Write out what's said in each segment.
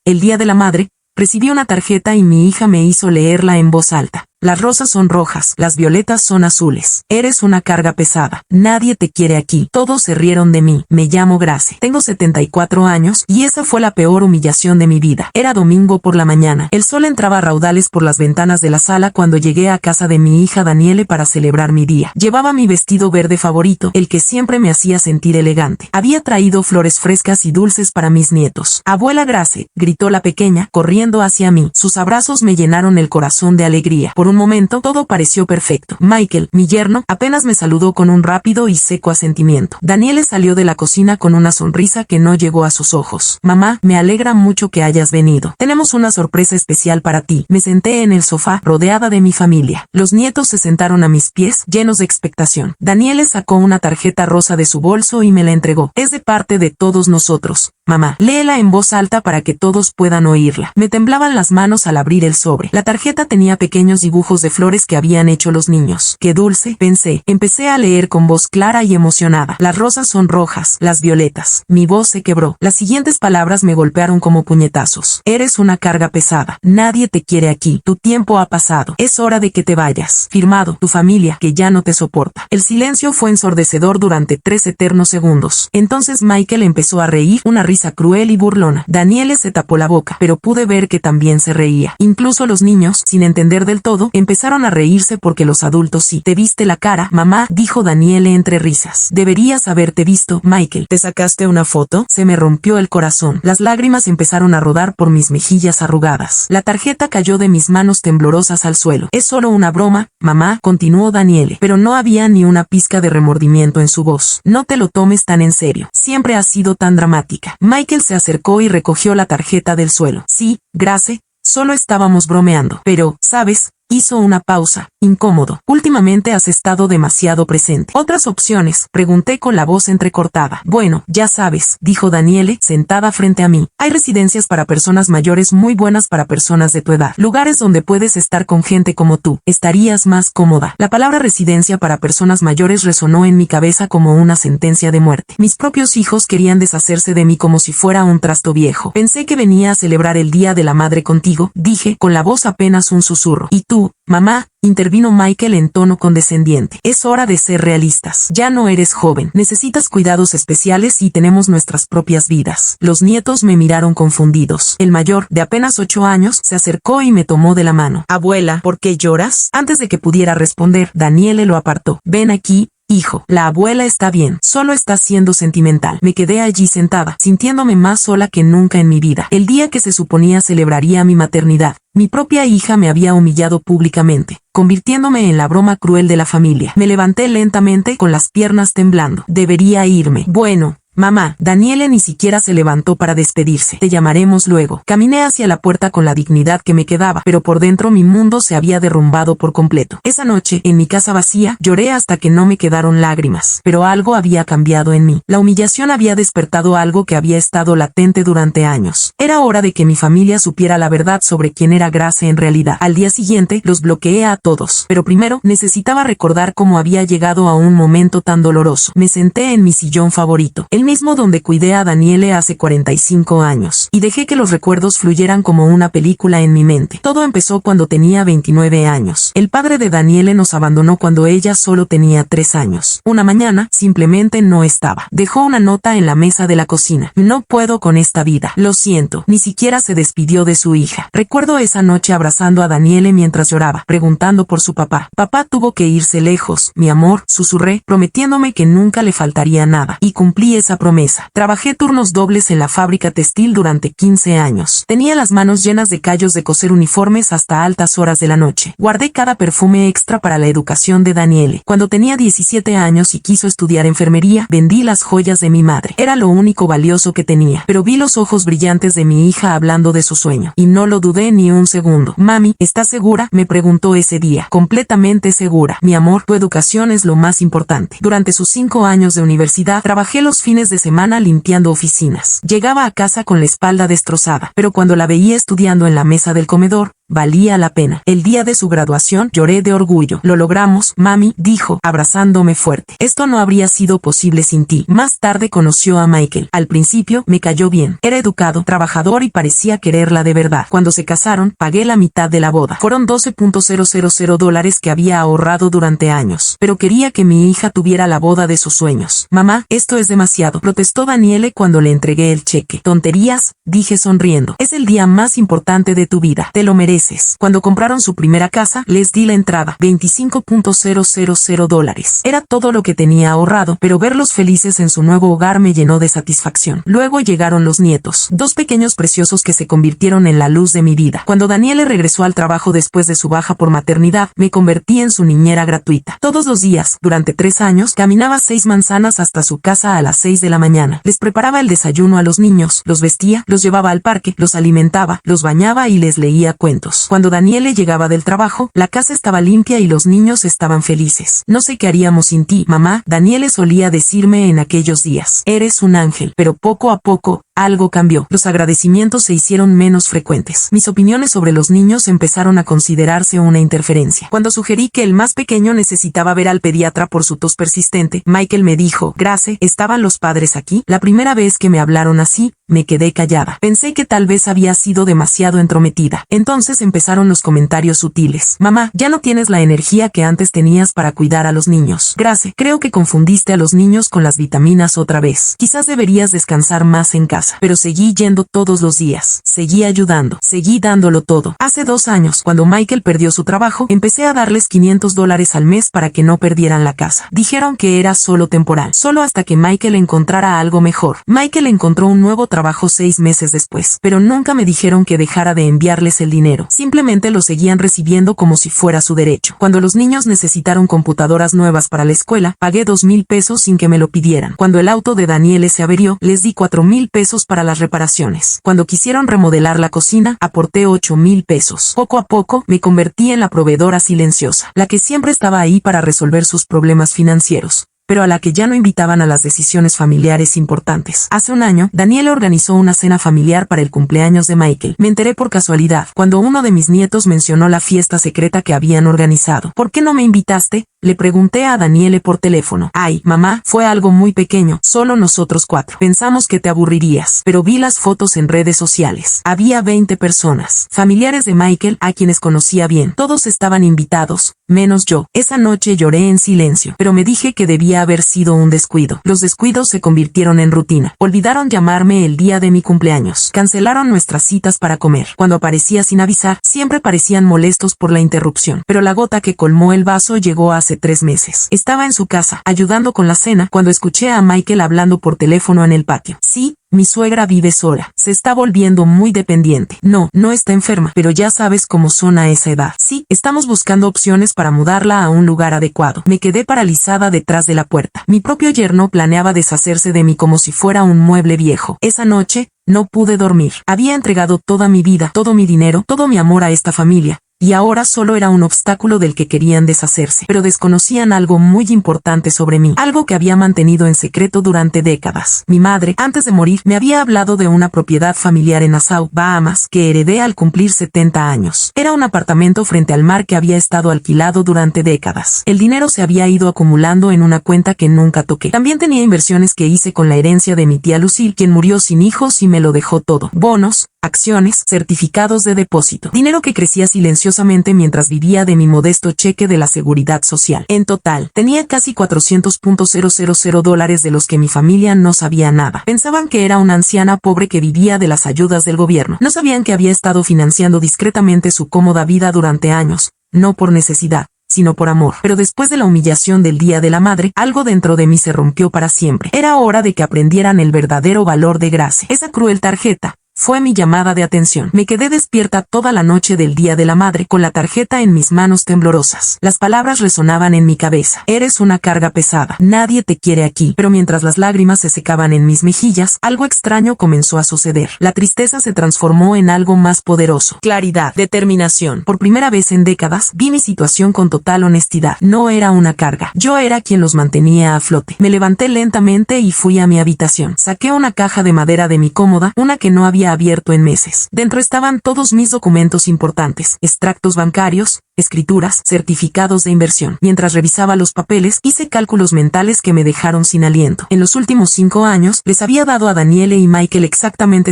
el Día de la Madre, recibí una tarjeta y mi hija me hizo leerla en voz alta. Las rosas son rojas, las violetas son azules. Eres una carga pesada. Nadie te quiere aquí. Todos se rieron de mí. Me llamo Grace. Tengo 74 años y esa fue la peor humillación de mi vida. Era domingo por la mañana. El sol entraba a raudales por las ventanas de la sala cuando llegué a casa de mi hija Daniele para celebrar mi día. Llevaba mi vestido verde favorito, el que siempre me hacía sentir elegante. Había traído flores frescas y dulces para mis nietos. Abuela Grace, gritó la pequeña, corriendo hacia mí. Sus abrazos me llenaron el corazón de alegría. Por un momento, todo pareció perfecto. Michael, mi yerno, apenas me saludó con un rápido y seco asentimiento. Daniele salió de la cocina con una sonrisa que no llegó a sus ojos. Mamá, me alegra mucho que hayas venido. Tenemos una sorpresa especial para ti. Me senté en el sofá, rodeada de mi familia. Los nietos se sentaron a mis pies, llenos de expectación. Daniele sacó una tarjeta rosa de su bolso y me la entregó. Es de parte de todos nosotros. Mamá, léela en voz alta para que todos puedan oírla. Me temblaban las manos al abrir el sobre. La tarjeta tenía pequeños dibujos de flores que habían hecho los niños. Qué dulce, pensé. Empecé a leer con voz clara y emocionada. Las rosas son rojas, las violetas. Mi voz se quebró. Las siguientes palabras me golpearon como puñetazos. Eres una carga pesada. Nadie te quiere aquí. Tu tiempo ha pasado. Es hora de que te vayas. Firmado, tu familia, que ya no te soporta. El silencio fue ensordecedor durante 3 eternos segundos. Entonces Michael empezó a reír, una risa cruel y burlona. Daniele se tapó la boca, pero pude ver que también se reía. Incluso los niños, sin entender del todo, empezaron a reírse porque los adultos sí. ¿Te viste la cara, mamá?, dijo Daniele entre risas. Deberías haberte visto, Michael. ¿Te sacaste una foto? Se me rompió el corazón. Las lágrimas empezaron a rodar por mis mejillas arrugadas. La tarjeta cayó de mis manos temblorosas al suelo. Es solo una broma, mamá, continuó Daniele, pero no había ni una pizca de remordimiento en su voz. No te lo tomes tan en serio. Siempre has sido tan dramática. Michael se acercó y recogió la tarjeta del suelo. Sí, Grace, solo estábamos bromeando. Pero, ¿sabes? Hizo una pausa, incómodo. Últimamente has estado demasiado presente. ¿Otras opciones?, pregunté con la voz entrecortada. Bueno, ya sabes, dijo Daniele, sentada frente a mí. Hay residencias para personas mayores muy buenas para personas de tu edad. Lugares donde puedes estar con gente como tú. Estarías más cómoda. La palabra residencia para personas mayores resonó en mi cabeza como una sentencia de muerte. Mis propios hijos querían deshacerse de mí como si fuera un trasto viejo. Pensé que venía a celebrar el Día de la Madre contigo, dije, con la voz apenas un susurro. ¿Y tú? Mamá, intervino Michael en tono condescendiente. Es hora de ser realistas. Ya no eres joven. Necesitas cuidados especiales y tenemos nuestras propias vidas. Los nietos me miraron confundidos. El mayor, de apenas 8 años, se acercó y me tomó de la mano. Abuela, ¿por qué lloras? Antes de que pudiera responder, Daniele lo apartó. Ven aquí. Hijo, la abuela está bien, solo está siendo sentimental. Me quedé allí sentada, sintiéndome más sola que nunca en mi vida. El día que se suponía celebraría mi maternidad, mi propia hija me había humillado públicamente, convirtiéndome en la broma cruel de la familia. Me levanté lentamente con las piernas temblando. Debería irme. Bueno, mamá, Daniele ni siquiera se levantó para despedirse. Te llamaremos luego. Caminé hacia la puerta con la dignidad que me quedaba, pero por dentro mi mundo se había derrumbado por completo. Esa noche, en mi casa vacía, lloré hasta que no me quedaron lágrimas. Pero algo había cambiado en mí. La humillación había despertado algo que había estado latente durante años. Era hora de que mi familia supiera la verdad sobre quién era Grace en realidad. Al día siguiente, los bloqueé a todos. Pero primero, necesitaba recordar cómo había llegado a un momento tan doloroso. Me senté en mi sillón favorito. El mismo donde cuidé a Daniele hace 45 años, y dejé que los recuerdos fluyeran como una película en mi mente. Todo empezó cuando tenía 29 años. El padre de Daniele nos abandonó cuando ella solo tenía 3 años. Una mañana, simplemente no estaba. Dejó una nota en la mesa de la cocina. No puedo con esta vida. Lo siento. Ni siquiera se despidió de su hija. Recuerdo esa noche abrazando a Daniele mientras lloraba, preguntando por su papá. Papá tuvo que irse lejos, mi amor, susurré, prometiéndome que nunca le faltaría nada. Y cumplí esa promesa. Trabajé turnos dobles en la fábrica textil durante 15 años. Tenía las manos llenas de callos de coser uniformes hasta altas horas de la noche. Guardé cada perfume extra para la educación de Daniele. Cuando tenía 17 años y quiso estudiar enfermería, vendí las joyas de mi madre. Era lo único valioso que tenía. Pero vi los ojos brillantes de mi hija hablando de su sueño. Y no lo dudé ni un segundo. Mami, ¿estás segura?, me preguntó ese día. Completamente segura. Mi amor, tu educación es lo más importante. Durante sus 5 años de universidad, trabajé los fines de semana limpiando oficinas. Llegaba a casa con la espalda destrozada, pero cuando la veía estudiando en la mesa del comedor, valía la pena. El día de su graduación lloré de orgullo. Lo logramos, mami, dijo, abrazándome fuerte. Esto no habría sido posible sin ti. Más tarde conoció a Michael. Al principio me cayó bien. Era educado, trabajador y parecía quererla de verdad. Cuando se casaron, pagué la mitad de la boda. Fueron $12,000 que había ahorrado durante años. Pero quería que mi hija tuviera la boda de sus sueños. Mamá, esto es demasiado, protestó Daniele cuando le entregué el cheque. Tonterías, dije sonriendo. Es el día más importante de tu vida. Te lo mereces. Cuando compraron su primera casa, les di la entrada. $25,000. Era todo lo que tenía ahorrado, pero verlos felices en su nuevo hogar me llenó de satisfacción. Luego llegaron los nietos. Dos pequeños preciosos que se convirtieron en la luz de mi vida. Cuando Daniele regresó al trabajo después de su baja por maternidad, me convertí en su niñera gratuita. Todos los días, durante 3 años, caminaba 6 manzanas hasta su casa a las 6 de la mañana. Les preparaba el desayuno a los niños, los vestía, los llevaba al parque, los alimentaba, los bañaba y les leía cuentos. Cuando Daniele llegaba del trabajo, la casa estaba limpia y los niños estaban felices. No sé qué haríamos sin ti, mamá, Daniele solía decirme en aquellos días. Eres un ángel, pero poco a poco, algo cambió. Los agradecimientos se hicieron menos frecuentes. Mis opiniones sobre los niños empezaron a considerarse una interferencia. Cuando sugerí que el más pequeño necesitaba ver al pediatra por su tos persistente, Michael me dijo, Grace, ¿estaban los padres aquí? La primera vez que me hablaron así, me quedé callada. Pensé que tal vez había sido demasiado entrometida. Entonces empezaron los comentarios sutiles. Mamá, ya no tienes la energía que antes tenías para cuidar a los niños. Grace, creo que confundiste a los niños con las vitaminas otra vez. Quizás deberías descansar más en casa. Pero seguí yendo todos los días. Seguí ayudando. Seguí dándolo todo. Hace 2 años, cuando Michael perdió su trabajo, empecé a darles $500 al mes para que no perdieran la casa. Dijeron que era solo temporal. Solo hasta que Michael encontrara algo mejor. Michael encontró un nuevo trabajo 6 meses después. Pero nunca me dijeron que dejara de enviarles el dinero. Simplemente lo seguían recibiendo como si fuera su derecho. Cuando los niños necesitaron computadoras nuevas para la escuela, pagué $2,000 sin que me lo pidieran. Cuando el auto de Daniele se averió, les di $4,000 para las reparaciones. Cuando quisieron remodelar la cocina, aporté $8,000. Poco a poco, me convertí en la proveedora silenciosa, la que siempre estaba ahí para resolver sus problemas financieros, pero a la que ya no invitaban a las decisiones familiares importantes. Hace un año, Daniele organizó una cena familiar para el cumpleaños de Michael. Me enteré por casualidad, cuando uno de mis nietos mencionó la fiesta secreta que habían organizado. ¿Por qué no me invitaste? Le pregunté a Daniele por teléfono. Ay, mamá, fue algo muy pequeño, solo nosotros 4. Pensamos que te aburrirías, pero vi las fotos en redes sociales. Había 20 personas, familiares de Michael, a quienes conocía bien. Todos estaban invitados, menos yo. Esa noche lloré en silencio, pero me dije que debía haber sido un descuido. Los descuidos se convirtieron en rutina. Olvidaron llamarme el día de mi cumpleaños. Cancelaron nuestras citas para comer. Cuando aparecía sin avisar, siempre parecían molestos por la interrupción. Pero la gota que colmó el vaso llegó hace 3 meses. Estaba en su casa, ayudando con la cena, cuando escuché a Michael hablando por teléfono en el patio. Sí, mi suegra vive sola. Se está volviendo muy dependiente. No está enferma, pero ya sabes cómo son a esa edad. Sí, estamos buscando opciones para mudarla a un lugar adecuado. Me quedé paralizada detrás de la puerta. Mi propio yerno planeaba deshacerse de mí como si fuera un mueble viejo. Esa noche, no pude dormir. Había entregado toda mi vida, todo mi dinero, todo mi amor a esta familia. Y ahora solo era un obstáculo del que querían deshacerse, pero desconocían algo muy importante sobre mí, algo que había mantenido en secreto durante décadas. Mi madre, antes de morir, me había hablado de una propiedad familiar en Nassau, Bahamas, que heredé al cumplir 70 años. Era un apartamento frente al mar que había estado alquilado durante décadas. El dinero se había ido acumulando en una cuenta que nunca toqué. También tenía inversiones que hice con la herencia de mi tía Lucille, quien murió sin hijos y me lo dejó todo. Bonos, acciones, certificados de depósito. Dinero que crecía silenciosamente mientras vivía de mi modesto cheque de la Seguridad Social. En total, tenía casi $400,000 de los que mi familia no sabía nada. Pensaban que era una anciana pobre que vivía de las ayudas del gobierno. No sabían que había estado financiando discretamente su cómoda vida durante años, no por necesidad, sino por amor. Pero después de la humillación del Día de la Madre, algo dentro de mí se rompió para siempre. Era hora de que aprendieran el verdadero valor de Grace. Esa cruel tarjeta fue mi llamada de atención. Me quedé despierta toda la noche del Día de la Madre, con la tarjeta en mis manos temblorosas. Las palabras resonaban en mi cabeza. Eres una carga pesada. Nadie te quiere aquí. Pero mientras las lágrimas se secaban en mis mejillas, algo extraño comenzó a suceder. La tristeza se transformó en algo más poderoso. Claridad, determinación. Por primera vez en décadas, vi mi situación con total honestidad. No era una carga. Yo era quien los mantenía a flote. Me levanté lentamente y fui a mi habitación. Saqué una caja de madera de mi cómoda, una que no había había abierto en meses. Dentro estaban todos mis documentos importantes, extractos bancarios, escrituras, certificados de inversión. Mientras revisaba los papeles, hice cálculos mentales que me dejaron sin aliento. En los últimos 5 años, les había dado a Daniele y Michael exactamente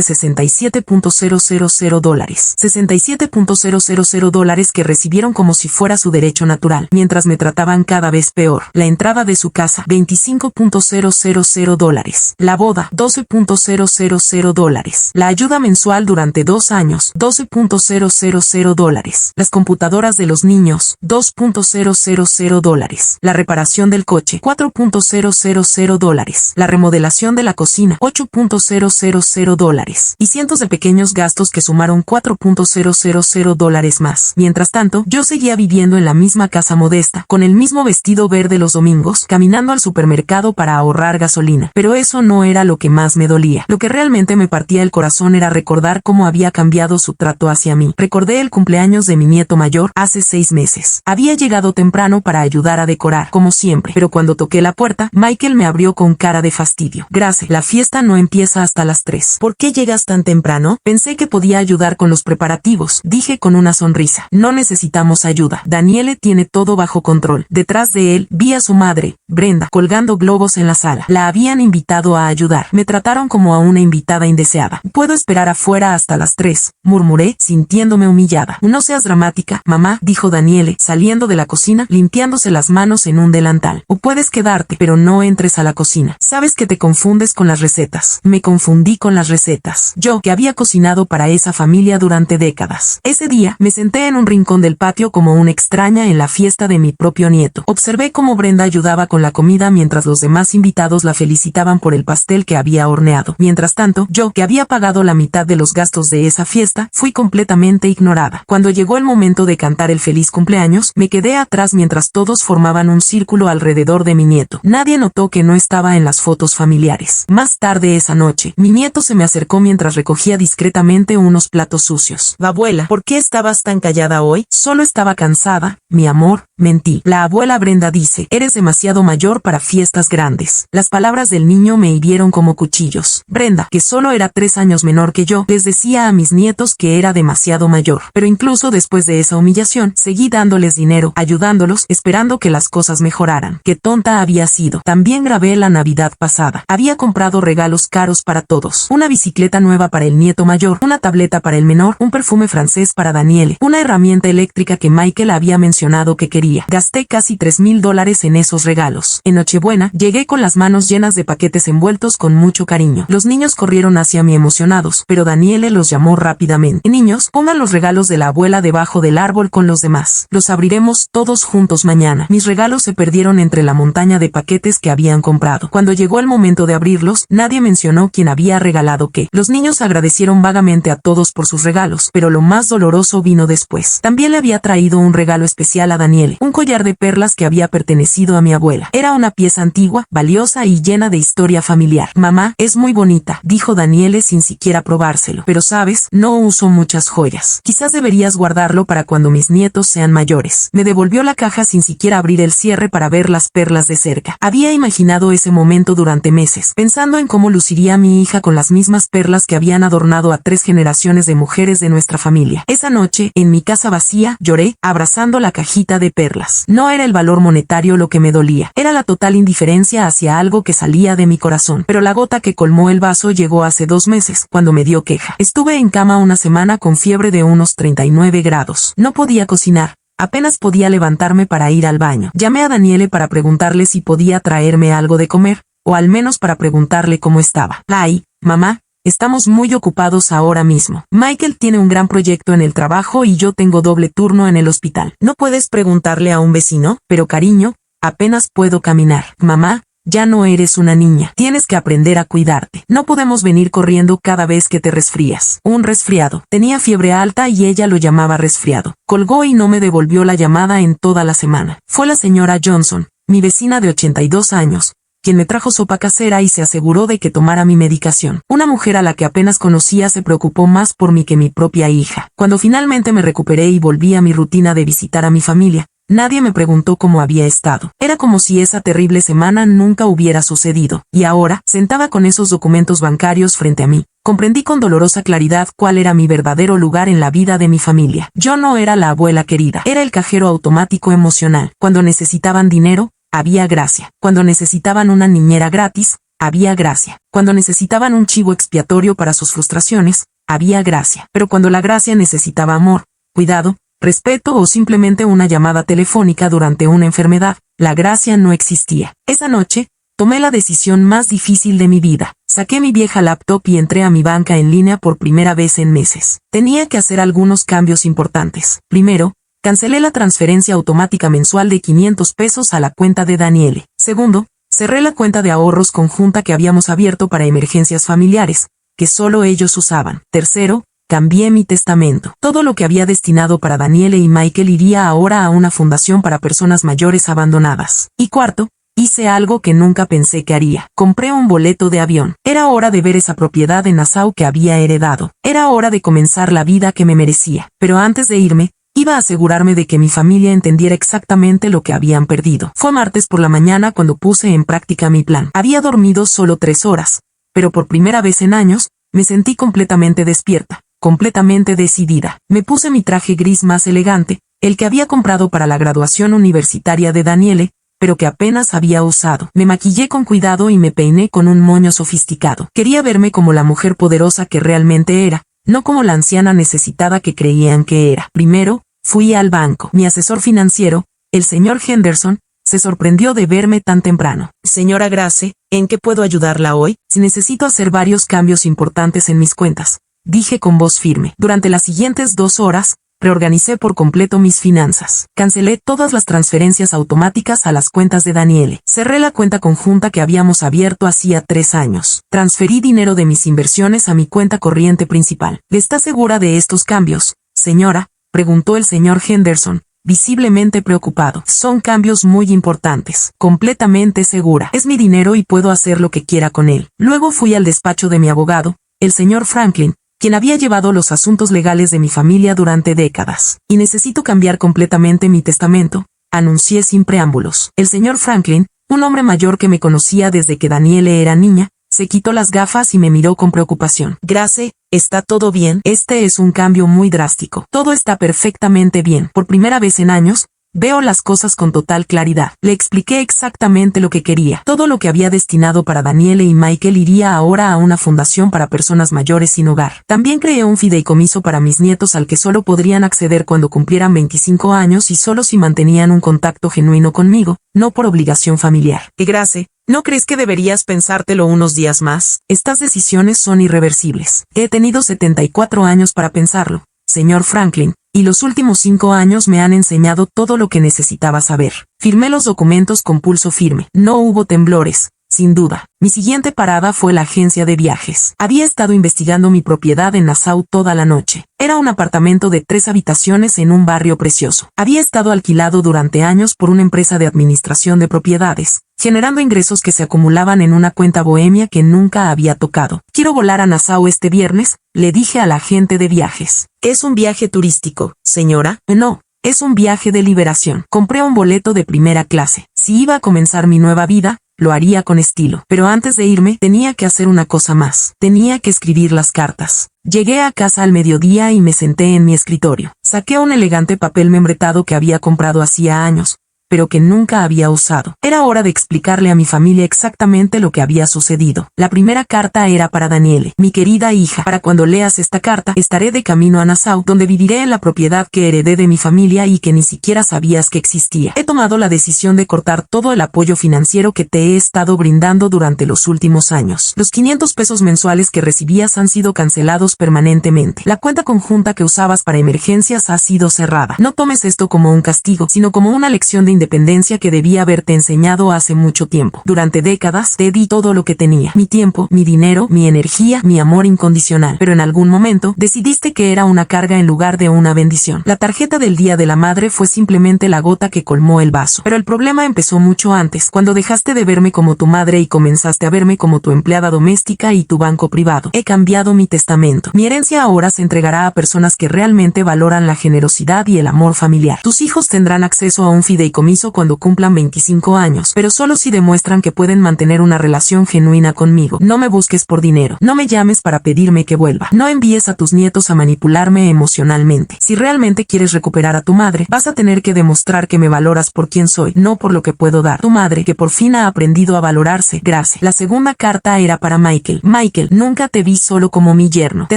$67,000. $67,000 que recibieron como si fuera su derecho natural, mientras me trataban cada vez peor. La entrada de su casa, $25,000. La boda, $12,000. La ayuda mensual durante 2 años, $12,000. Las computadoras de los niños, $2,000. La reparación del coche, $4,000. La remodelación de la cocina, $8,000. Y cientos de pequeños gastos que sumaron $4,000 más. Mientras tanto, yo seguía viviendo en la misma casa modesta, con el mismo vestido verde los domingos, caminando al supermercado para ahorrar gasolina. Pero eso no era lo que más me dolía. Lo que realmente me partía el corazón era recordar cómo había cambiado su trato hacia mí. Recordé el cumpleaños de mi nieto mayor, hace 6 meses. Había llegado temprano para ayudar a decorar, como siempre, pero cuando toqué la puerta, Michael me abrió con cara de fastidio. Gracias, la fiesta no empieza hasta las 3. ¿Por qué llegas tan temprano? Pensé que podía ayudar con los preparativos, dije con una sonrisa. No necesitamos ayuda. Daniele tiene todo bajo control. Detrás de él, vi a su madre, Brenda, colgando globos en la sala. La habían invitado a ayudar. Me trataron como a una invitada indeseada. Puedo esperar afuera hasta las 3, murmuré, sintiéndome humillada. No seas dramática, mamá, dijo Daniele, saliendo de la cocina, limpiándose las manos en un delantal. O puedes quedarte, pero no entres a la cocina. Sabes que te confundes con las recetas. Me confundí con las recetas. Yo, que había cocinado para esa familia durante décadas. Ese día, me senté en un rincón del patio como una extraña en la fiesta de mi propio nieto. Observé cómo Brenda ayudaba con la comida mientras los demás invitados la felicitaban por el pastel que había horneado. Mientras tanto, yo, que había pagado la mitad de los gastos de esa fiesta, fui completamente ignorada. Cuando llegó el momento de cantar el feliz cumpleaños, me quedé atrás mientras todos formaban un círculo alrededor de mi nieto. Nadie notó que no estaba en las fotos familiares. Más tarde esa noche, mi nieto se me acercó mientras recogía discretamente unos platos sucios. Abuela, ¿por qué estabas tan callada hoy? Solo estaba cansada, mi amor, mentí. La abuela Brenda dice, eres demasiado mayor para fiestas grandes. Las palabras del niño me hirieron como cuchillos. Brenda, que solo era 3 años menor que yo, les decía a mis nietos que era demasiado mayor. Pero incluso después de esa humillación, seguí dándoles dinero, ayudándolos, esperando que las cosas mejoraran. Qué tonta había sido. También grabé la Navidad pasada. Había comprado regalos caros para todos. Una bicicleta nueva para el nieto mayor, una tableta para el menor, un perfume francés para Daniele, una herramienta eléctrica que Michael había mencionado que quería. Gasté casi $3,000 en esos regalos. En Nochebuena, llegué con las manos llenas de paquetes envueltos con mucho cariño. Los niños corrieron hacia mí emocionados, pero Daniele los llamó rápidamente. Niños, pongan los regalos de la abuela debajo del árbol con los demás. Los abriremos todos juntos mañana. Mis regalos se perdieron entre la montaña de paquetes que habían comprado. Cuando llegó el momento de abrirlos, nadie mencionó quién había regalado qué. Los niños agradecieron vagamente a todos por sus regalos, pero lo más doloroso vino después. También le había traído un regalo especial a Daniele, un collar de perlas que había pertenecido a mi abuela. Era una pieza antigua, valiosa y llena de historia familiar. Mamá, es muy bonita, dijo Daniele sin siquiera probárselo. Pero sabes, no uso muchas joyas. Quizás deberías guardarlo para cuando mis nietos sean mayores. Me devolvió la caja sin siquiera abrir el cierre para ver las perlas de cerca. Había imaginado ese momento durante meses, pensando en cómo luciría mi hija con las mismas perlas que habían adornado a 3 generaciones de mujeres de nuestra familia. Esa noche, en mi casa vacía, lloré, abrazando la cajita de perlas. No era el valor monetario lo que me dolía, era la total indiferencia hacia algo que salía de mi corazón. Pero la gota que colmó el vaso llegó hace 2 meses, cuando me dio queja. Estuve en cama una semana con fiebre de unos 39 grados. No podía cocinar. Apenas podía levantarme para ir al baño. Llamé a Daniele para preguntarle si podía traerme algo de comer, o al menos para preguntarle cómo estaba. Ay, mamá, estamos muy ocupados ahora mismo. Michael tiene un gran proyecto en el trabajo y yo tengo doble turno en el hospital. ¿No puedes preguntarle a un vecino? Pero cariño, apenas puedo caminar. Mamá, ya no eres una niña. Tienes que aprender a cuidarte. No podemos venir corriendo cada vez que te resfrías. Un resfriado. Tenía fiebre alta y ella lo llamaba resfriado. Colgó y no me devolvió la llamada en toda la semana. Fue la señora Johnson, mi vecina de 82 años, quien me trajo sopa casera y se aseguró de que tomara mi medicación. Una mujer a la que apenas conocía se preocupó más por mí que mi propia hija. Cuando finalmente me recuperé y volví a mi rutina de visitar a mi familia, nadie me preguntó cómo había estado. Era como si esa terrible semana nunca hubiera sucedido. Y ahora, sentada con esos documentos bancarios frente a mí, comprendí con dolorosa claridad cuál era mi verdadero lugar en la vida de mi familia. Yo no era la abuela querida, era el cajero automático emocional. Cuando necesitaban dinero, había Gracia. Cuando necesitaban una niñera gratis, había Gracia. Cuando necesitaban un chivo expiatorio para sus frustraciones, había Gracia. Pero cuando la Gracia necesitaba amor, cuidado, respeto o simplemente una llamada telefónica durante una enfermedad, la Gracia no existía. Esa noche, tomé la decisión más difícil de mi vida. Saqué mi vieja laptop y entré a mi banca en línea por primera vez en meses. Tenía que hacer algunos cambios importantes. Primero, cancelé la transferencia automática mensual de 500 pesos a la cuenta de Daniele. Segundo, cerré la cuenta de ahorros conjunta que habíamos abierto para emergencias familiares, que solo ellos usaban. Tercero, cambié mi testamento. Todo lo que había destinado para Daniele y Michael iría ahora a una fundación para personas mayores abandonadas. Y cuarto, hice algo que nunca pensé que haría. Compré un boleto de avión. Era hora de ver esa propiedad en Nassau que había heredado. Era hora de comenzar la vida que me merecía. Pero antes de irme, iba a asegurarme de que mi familia entendiera exactamente lo que habían perdido. Fue martes por la mañana cuando puse en práctica mi plan. Había dormido solo 3 horas, pero por primera vez en años, me sentí completamente despierta, completamente decidida. Me puse mi traje gris más elegante, el que había comprado para la graduación universitaria de Daniele, pero que apenas había usado. Me maquillé con cuidado y me peiné con un moño sofisticado. Quería verme como la mujer poderosa que realmente era, no como la anciana necesitada que creían que era. Primero, fui al banco. Mi asesor financiero, el señor Henderson, se sorprendió de verme tan temprano. Señora Grace, ¿en qué puedo ayudarla hoy? Si necesito hacer varios cambios importantes en mis cuentas, dije con voz firme. Durante las siguientes 2 horas, reorganicé por completo mis finanzas. Cancelé todas las transferencias automáticas a las cuentas de Daniele. Cerré la cuenta conjunta que habíamos abierto hacía 3 años. Transferí dinero de mis inversiones a mi cuenta corriente principal. ¿Está segura de estos cambios, señora?, preguntó el señor Henderson, visiblemente preocupado. Son cambios muy importantes. Completamente segura. Es mi dinero y puedo hacer lo que quiera con él. Luego fui al despacho de mi abogado, el señor Franklin, quien había llevado los asuntos legales de mi familia durante décadas. Y necesito cambiar completamente mi testamento, anuncié sin preámbulos. El señor Franklin, un hombre mayor que me conocía desde que Daniele era niña, se quitó las gafas y me miró con preocupación. Grace, ¿está todo bien? Este es un cambio muy drástico. Todo está perfectamente bien. Por primera vez en años, veo las cosas con total claridad. Le expliqué exactamente lo que quería. Todo lo que había destinado para Daniele y Michael iría ahora a una fundación para personas mayores sin hogar. También creé un fideicomiso para mis nietos al que solo podrían acceder cuando cumplieran 25 años y solo si mantenían un contacto genuino conmigo, no por obligación familiar. Y Grace, ¿no crees que deberías pensártelo unos días más? Estas decisiones son irreversibles. He tenido 74 años para pensarlo, señor Franklin, y los últimos 5 años me han enseñado todo lo que necesitaba saber. Firmé los documentos con pulso firme. No hubo temblores, sin duda. Mi siguiente parada fue la agencia de viajes. Había estado investigando mi propiedad en Nassau toda la noche. Era un apartamento de 3 habitaciones en un barrio precioso. Había estado alquilado durante años por una empresa de administración de propiedades, generando ingresos que se acumulaban en una cuenta bohemia que nunca había tocado. Quiero volar a Nassau este viernes, le dije al agente de viajes. ¿Es un viaje turístico, señora? No, es un viaje de liberación. Compré un boleto de primera clase. Si iba a comenzar mi nueva vida, lo haría con estilo. Pero antes de irme, tenía que hacer una cosa más. Tenía que escribir las cartas. Llegué a casa al mediodía y me senté en mi escritorio. Saqué un elegante papel membretado que había comprado hacía años, pero que nunca había usado. Era hora de explicarle a mi familia exactamente lo que había sucedido. La primera carta era para Daniele. Mi querida hija, para cuando leas esta carta, estaré de camino a Nassau, donde viviré en la propiedad que heredé de mi familia y que ni siquiera sabías que existía. He tomado la decisión de cortar todo el apoyo financiero que te he estado brindando durante los últimos años. Los 500 pesos mensuales que recibías han sido cancelados permanentemente. La cuenta conjunta que usabas para emergencias ha sido cerrada. No tomes esto como un castigo, sino como una lección de independencia que debía haberte enseñado hace mucho tiempo. Durante décadas te di todo lo que tenía. Mi tiempo, mi dinero, mi energía, mi amor incondicional. Pero en algún momento decidiste que era una carga en lugar de una bendición. La tarjeta del Día de la Madre fue simplemente la gota que colmó el vaso. Pero el problema empezó mucho antes, cuando dejaste de verme como tu madre y comenzaste a verme como tu empleada doméstica y tu banco privado. He cambiado mi testamento. Mi herencia ahora se entregará a personas que realmente valoran la generosidad y el amor familiar. Tus hijos tendrán acceso a un fideicomiso compromiso cuando cumplan 25 años, pero solo si demuestran que pueden mantener una relación genuina conmigo. No me busques por dinero. No me llames para pedirme que vuelva. No envíes a tus nietos a manipularme emocionalmente. Si realmente quieres recuperar a tu madre, vas a tener que demostrar que me valoras por quien soy, no por lo que puedo dar. Tu madre, que por fin ha aprendido a valorarse. Gracias. La segunda carta era para Michael. Michael, nunca te vi solo como mi yerno. Te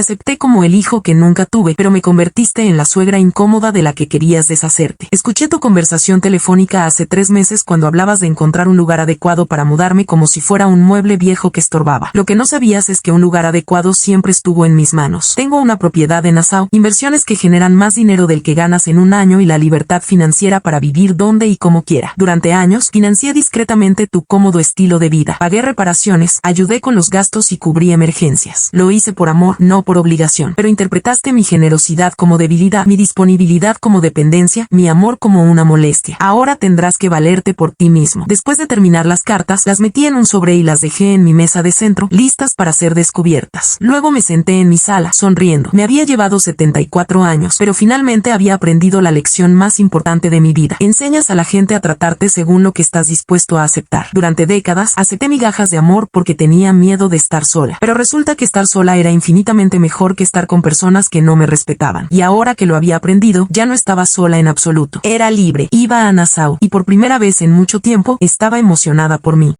acepté como el hijo que nunca tuve, pero me convertiste en la suegra incómoda de la que querías deshacerte. Escuché tu conversación telefónica hace 3 meses cuando hablabas de encontrar un lugar adecuado para mudarme como si fuera un mueble viejo que estorbaba. Lo que no sabías es que un lugar adecuado siempre estuvo en mis manos. Tengo una propiedad en Nassau, inversiones que generan más dinero del que ganas en un año y la libertad financiera para vivir donde y como quiera. Durante años, financié discretamente tu cómodo estilo de vida. Pagué reparaciones, ayudé con los gastos y cubrí emergencias. Lo hice por amor, no por obligación. Pero interpretaste mi generosidad como debilidad, mi disponibilidad como dependencia, mi amor como una molestia. Ahora tendrás que valerte por ti mismo. Después de terminar las cartas, las metí en un sobre y las dejé en mi mesa de centro, listas para ser descubiertas. Luego me senté en mi sala, sonriendo. Me había llevado 74 años, pero finalmente había aprendido la lección más importante de mi vida. Enseñas a la gente a tratarte según lo que estás dispuesto a aceptar. Durante décadas, acepté migajas de amor porque tenía miedo de estar sola. Pero resulta que estar sola era infinitamente mejor que estar con personas que no me respetaban. Y ahora que lo había aprendido, ya no estaba sola en absoluto. Era libre. Iba a Nassau y por primera vez en mucho tiempo estaba emocionada por mí.